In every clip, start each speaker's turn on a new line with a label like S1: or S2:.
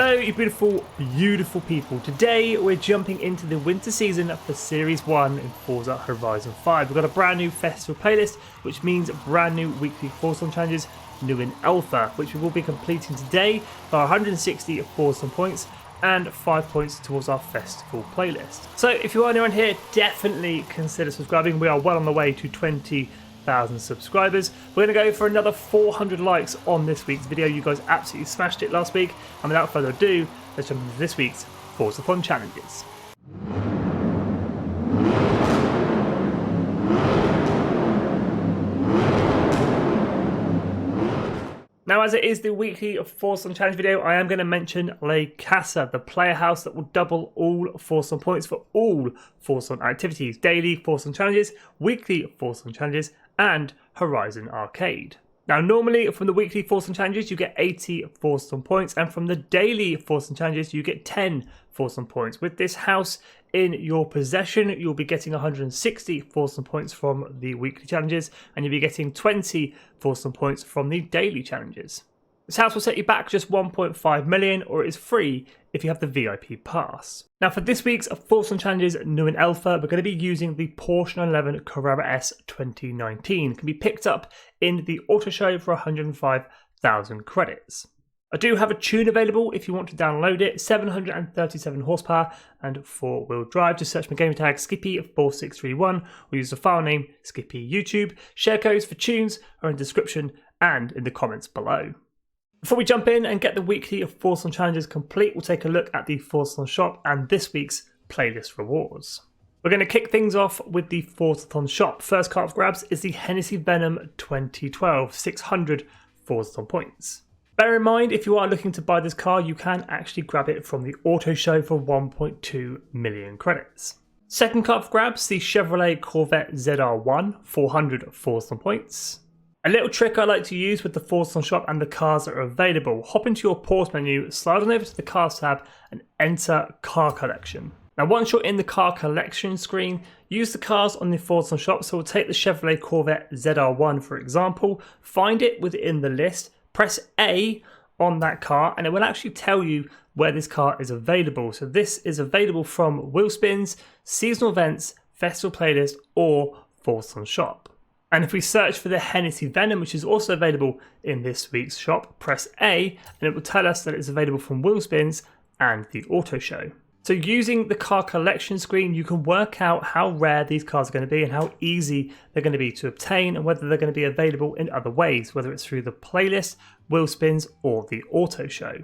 S1: Hello you beautiful, beautiful people. Today we're jumping into the winter season for Series 1 in Forza Horizon 5. We've got a brand new festival playlist, which means brand new weekly FORZAHORIZON challenges, NEUNELFER, which we will be completing today for 160 FORZAHORIZON points and 5 points towards our festival playlist. So if you are new on here, definitely consider subscribing. We are well on the way to 20,000 subscribers. We're going to go for another 400 likes on this week's video. You guys absolutely smashed it last week, and without further ado, let's jump into this week's FORZAHORIZON challenges. Now, as it is the weekly FORZAHORIZON challenge video, I am going to mention La Casa, the player house that will double all FORZAHORIZON points for all FORZAHORIZON activities, daily FORZAHORIZON challenges, weekly FORZAHORIZON challenges, and Horizon Arcade. Now, normally from the weekly FORZAHORIZON challenges, you get 80 FORZAHORIZON points, and from the daily FORZAHORIZON challenges, you get 10 FORZAHORIZON points. With this house in your possession, you'll be getting 160 FORZAHORIZON points from the weekly challenges, and you'll be getting 20 FORZAHORIZON points from the daily challenges. This house will set you back just 1.5 million, or it is free if you have the VIP pass. Now, for this week's FORZAHORIZON challenges NEUNELFER, we're going to be using the Porsche 911 Carrera S 2019. It can be picked up in the auto show for 105,000 credits. I do have a tune available if you want to download it, 737 horsepower and 4-wheel drive. Just search my game tag Skippy4631 or use the file name Skippy YouTube. Share codes for tunes are in the description and in the comments below. Before we jump in and get the weekly FORZAHORIZON challenges complete, we'll take a look at the FORZAHORIZON shop and this week's playlist rewards. We're going to kick things off with the FORZAHORIZON shop. First card of grabs is the Hennessy Venom 2012, 600 FORZAHORIZON points. Bear in mind, if you are looking to buy this car, you can actually grab it from the auto show for 1.2 million credits. Second card of grabs, the Chevrolet Corvette ZR1, 400 FORZAHORIZON points. A little trick I like to use with the FORZAHORIZON shop and the cars that are available. Hop into your pause menu, slide on over to the cars tab and enter car collection. Now, once you're in the car collection screen, use the cars on the FORZAHORIZON shop. So we'll take the Chevrolet Corvette ZR1 for example, find it within the list, press A on that car and it will actually tell you where this car is available. So this is available from Wheel Spins, Seasonal Events, Festival Playlist or FORZAHORIZON shop. And if we search for the Hennessy Venom, which is also available in this week's shop, press A and it will tell us that it's available from Wheel Spins and the Auto Show. So using the car collection screen, you can work out how rare these cars are going to be and how easy they're going to be to obtain and whether they're going to be available in other ways, whether it's through the playlist, Wheel Spins or the Auto Show.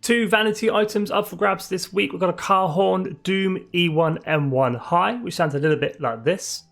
S1: Two vanity items up for grabs this week. We've got a car horn Doom E1 M1 High, which sounds a little bit like this.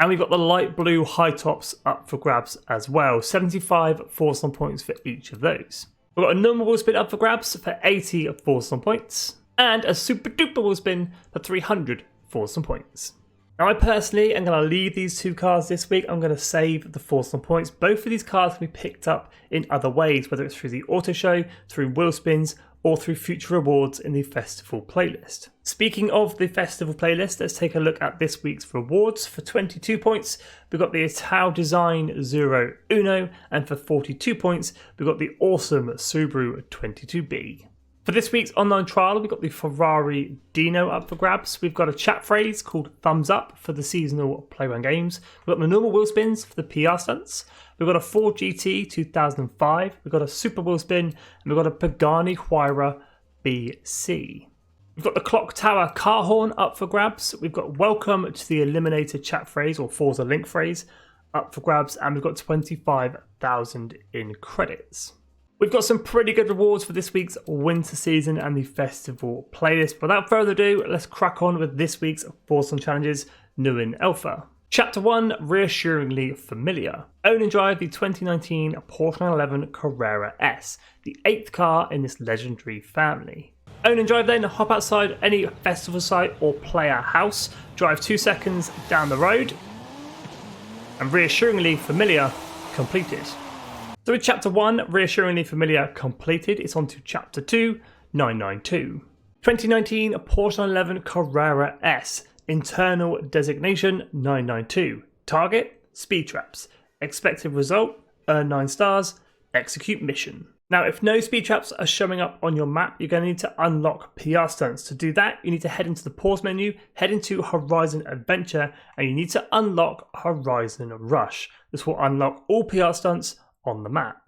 S1: And we've got the light blue high tops up for grabs as well. 75 FORZAHORIZON points for each of those. We've got a normal wheel spin up for grabs for 80 FORZAHORIZON points. And a super duper wheel spin for 300 FORZAHORIZON points. Now I personally am going to leave these two cars this week. I'm going to save the FORZAHORIZON points. Both of these cars can be picked up in other ways, whether it's through the auto show, through wheel spins, or through future rewards in the festival playlist. Speaking of the festival playlist, let's take a look at this week's rewards. For 22 points, we've got the Ital Design Zero Uno, and for 42 points, we've got the awesome Subaru 22B. For this week's online trial, we've got the Ferrari Dino up for grabs. We've got a chat phrase called Thumbs Up for the seasonal playground games. We've got the normal wheel spins for the PR stunts. We've got a Ford GT 2005. We've got a super wheel spin. And we've got a Pagani Huayra BC. We've got the Clock Tower car horn up for grabs. We've got Welcome to the Eliminator chat phrase or Forza link phrase up for grabs. And we've got 25,000 in credits. We've got some pretty good rewards for this week's winter season and the festival playlist. Without further ado, let's crack on with this week's FORZAHORIZON challenges NEUNELFER. Chapter 1, Reassuringly Familiar. Own and drive the 2019 Porsche 911 Carrera S, the 8th car in this legendary family. Own and drive then, hop outside any festival site or player house, drive 2 seconds down the road, and Reassuringly Familiar completed. So with Chapter 1, Reassuringly Familiar completed, it's on to Chapter 2, 992. 2019 Porsche 911 Carrera S, internal designation 992. Target, speed traps. Expected result, earn 9 stars, execute mission. Now, if no speed traps are showing up on your map, you're going to need to unlock PR stunts. To do that, you need to head into the pause menu, head into Horizon Adventure, and you need to unlock Horizon Rush. This will unlock all PR stunts on the map.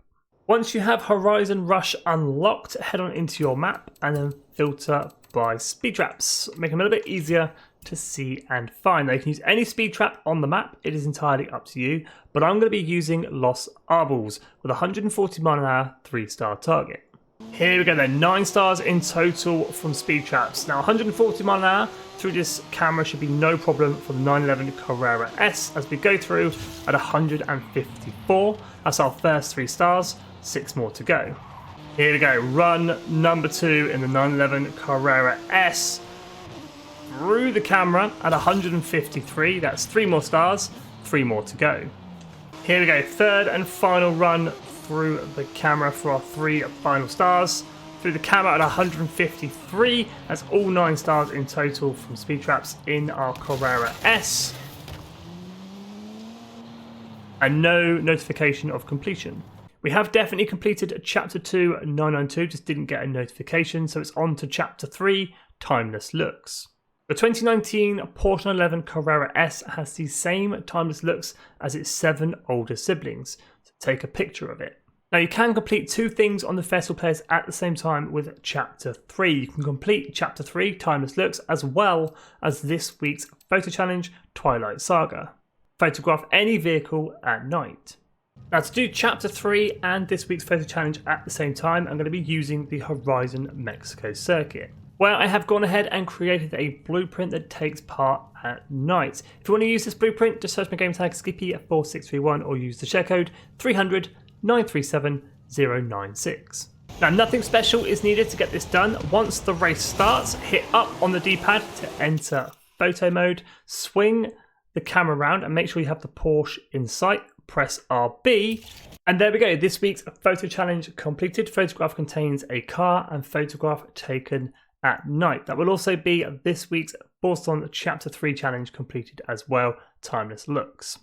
S1: Once you have Horizon Rush unlocked, head on into your map and then filter by speed traps. Make them a little bit easier to see and find. Now, you can use any speed trap on the map, it is entirely up to you, but I'm going to be using Los Arboles with 140 mph 3-star target. Here we go then, 9 stars in total from speed traps. Now 140 mph through this camera should be no problem for the 911 Carrera S as we go through at 154. That's our first 3 stars, 6 more to go. Here we go, run number 2 in the 911 Carrera S. Through the camera at 153, that's 3 more stars, 3 more to go. Here we go, third and final run through the camera for our 3 final stars. Through the camera at 153, that's all 9 stars in total from speed traps in our Carrera S. And no notification of completion. We have definitely completed Chapter 2 992, just didn't get a notification, so it's on to Chapter 3, Timeless Looks. The 2019 Porsche 911 Carrera S has the same timeless looks as its 7 older siblings, so take a picture of it. Now you can complete 2 things on the festival players at the same time with Chapter 3. You can complete Chapter 3 Timeless Looks as well as this week's photo challenge Twilight Saga. Photograph any vehicle at night. Now to do Chapter 3 and this week's photo challenge at the same time, I'm going to be using the Horizon Mexico circuit, where I have gone ahead and created a blueprint that takes part at night. If you want to use this blueprint, just search my game tag Skippy at 4631 or use the share code 300 937 096. Now nothing special is needed to get this done. Once the race starts, hit up on the D-pad to enter photo mode, swing the camera around and make sure you have the Porsche in sight, press RB, and there we go, this week's photo challenge completed. Photograph contains a car and photograph taken at night. That will also be this week's FORZA Chapter 3 challenge completed as well, Timeless Looks.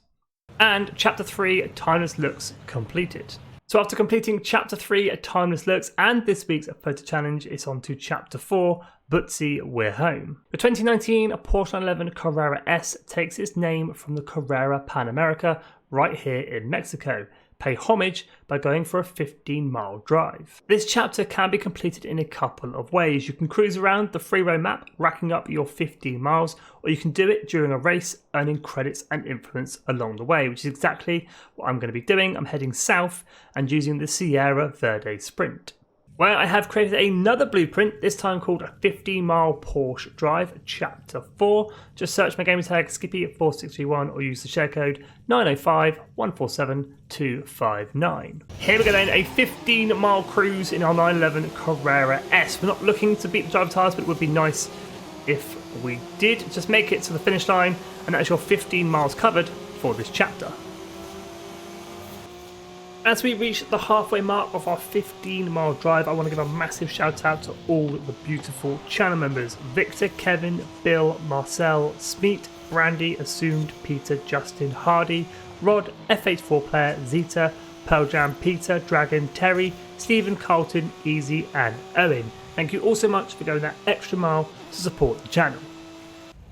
S1: And Chapter 3 Timeless Looks completed. So after completing Chapter 3 Timeless Looks and this week's photo challenge, it's on to Chapter 4, Butzi, We're Home. The 2019 Porsche 911 Carrera S takes its name from the Carrera Pan America right here in Mexico. Pay homage by going for a 15-mile drive. This chapter can be completed in a couple of ways. You can cruise around the freeway map, racking up your 15 miles, or you can do it during a race, earning credits and influence along the way, which is exactly what I'm going to be doing. I'm heading south and using the Sierra Verde Sprint, where I have created another blueprint, this time called a 15-mile Porsche Drive, Chapter 4. Just search my gamer tag Skippy at 4631 or use the share code 905 147 259. Here we go then, a 15-mile cruise in our 911 Carrera S. We're not looking to beat the driver tires, but it would be nice if we did. Just make it to the finish line, and that's your 15 miles covered for this chapter. As we reach the halfway mark of our 15-mile drive, I want to give a massive shout out to all the beautiful channel members: Victor, Kevin, Bill, Marcel, Smeet, Brandy, Assumed, Peter, Justin, Hardy, Rod, F84 Player, Zeta, Pearl Jam, Peter, Dragon, Terry, Stephen, Carlton, Easy and Owen. Thank you all so much for going that extra mile to support the channel.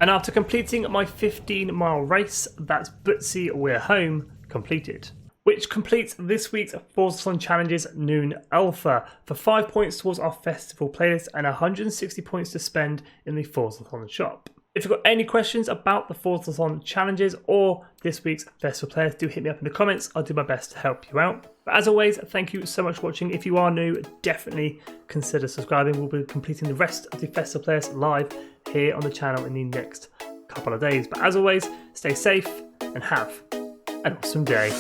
S1: And after completing my 15-mile race, that's Butzi, We're Home completed, which completes this week's FORZA Challenges NEUNELFER for 5 points towards our festival playlist and 160 points to spend in the FORZA shop. If you've got any questions about the FORZA Challenges or this week's festival playlist, do hit me up in the comments. I'll do my best to help you out. But as always, thank you so much for watching. If you are new, definitely consider subscribing. We'll be completing the rest of the festival playlist live here on the channel in the next couple of days. But as always, stay safe and have an awesome day.